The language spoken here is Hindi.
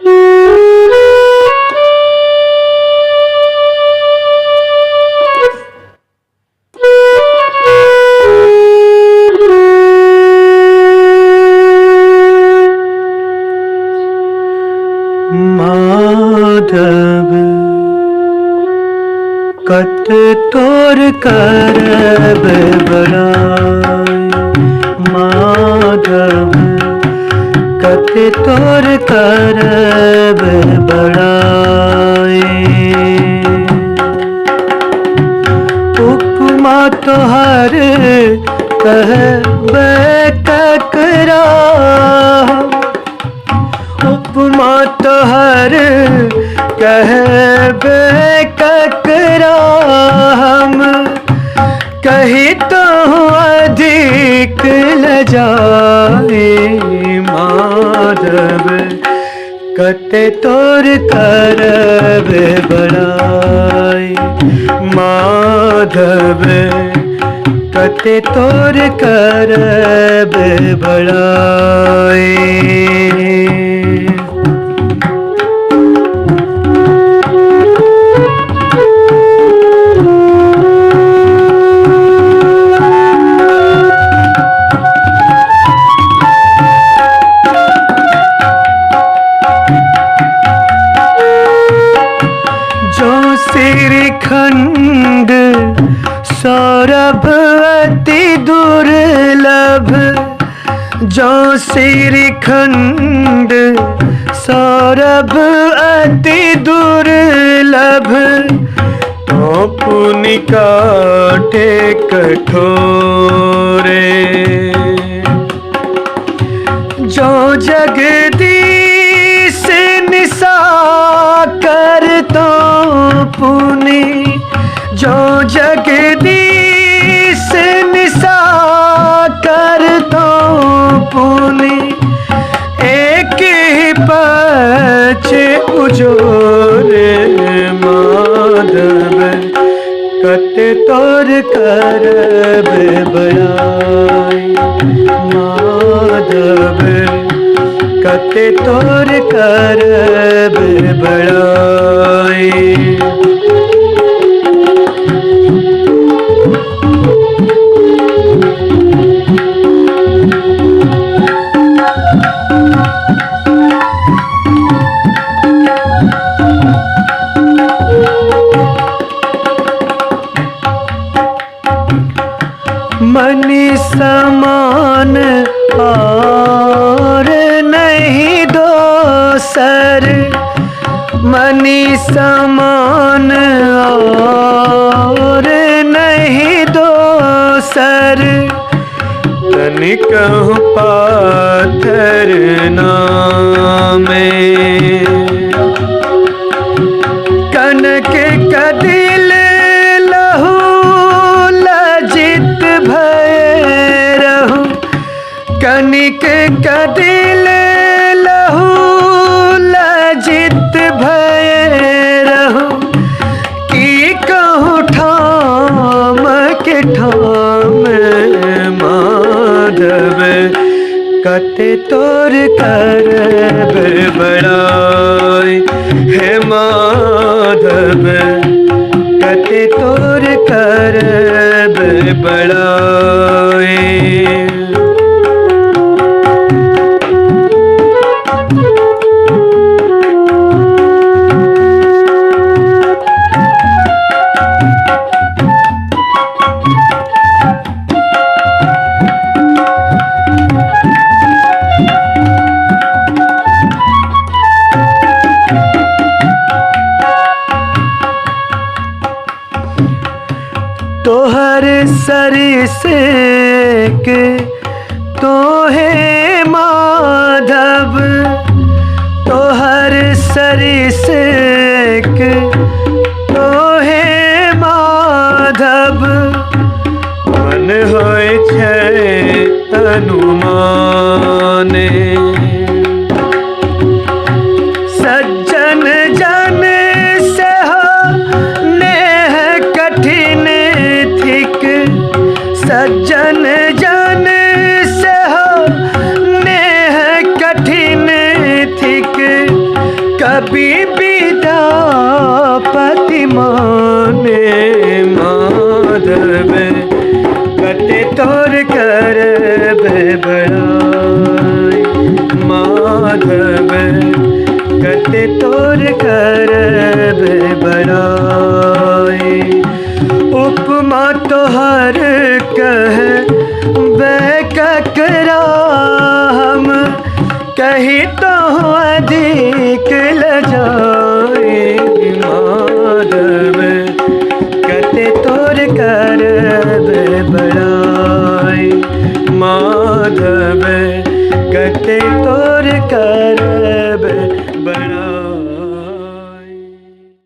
माधव कत तोर करब बड़ाई, माधव कत तोर करब बड़ाई। उपमा तोहर कहबे ककरा, उपमा तोहर कहबे ककरा, हम कही तो अधिक लजाए। माधव कते तोर करब बड़ाई, माधव कते तोर करब बड़ाई। श्रीखंड सौरभ अति दुर्लभ, जो श्रीखंड सौरभ अति दुर्लभ, तो पुनि काटे कठोरे। जो जगदीश निशा कर तो पुनि, जो जगदीश निशा कर तो पुनि, एक ही पच उजोरे। माधव कत तोर करब बड़ाई, माधव कत तोर करब बड़ाई। मनि समान और नहीं दोसर, मनि समान और नहीं दोसर, तनिकहु पाथर नामे। कनक कदिल लहू लजित भय रहू, कनिक कदिल लहू लजित भय रहू, की कहूँ ठाम के ठाम। माधव कते तोर करब बड़ाई, हे माधव कते तोर करब बड़ाई। तोहर सरिस के तोहे माधव, तोहर सरिस के तोहे माधव, मन होय छै अनुमाने। सज्जन जन से हो नेह कठिन थिक, सज्जन जन से हो नेह कठिन थिक, कभी विद्यापति माने माधव कते तोर करबे बड़ाई माधव कते तोर करबे बड़ाई उपमा तोहर कह ककरा हम कही तो अधिक लजाए माधव कते तोर करबे बड़ाई माधव कते तोर करबे बड़ाई।